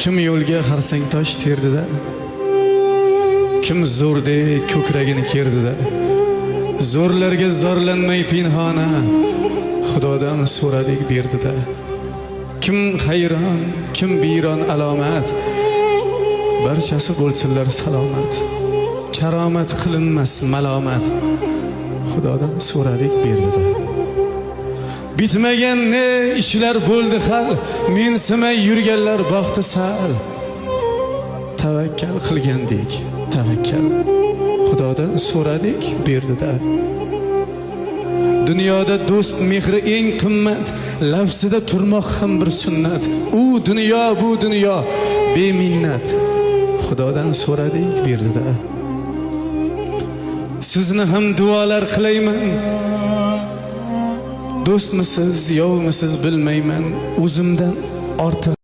Kim yo'lga xarsang tosh terdida, kim zo'rdek ko'kragini kerdida, zo'rlarga zorlanmay pinhona Xudodan so'radik berdida. Kim hayron, kim biyron alomat, barchasi bo'lsinlar salomat. Karomat qilinmas malomat, Xudodan so'radik berdida. Bitmagan ne ishlar bo'ldi hal, mensimay yurganlar baxti sal. Tavakkal qilgandik, tavakkal Xudodan so'radik berdida. Dunyoda do'st mehri eng qimmat, lafzida turmoq ham bir sunnat. U dunyo bu dunyo beminnat, Xudodan so'radik berdida. Sizni ham duolar qilayman, do'stmisiz yovmisiz bilmayman, o'zimdan ortiq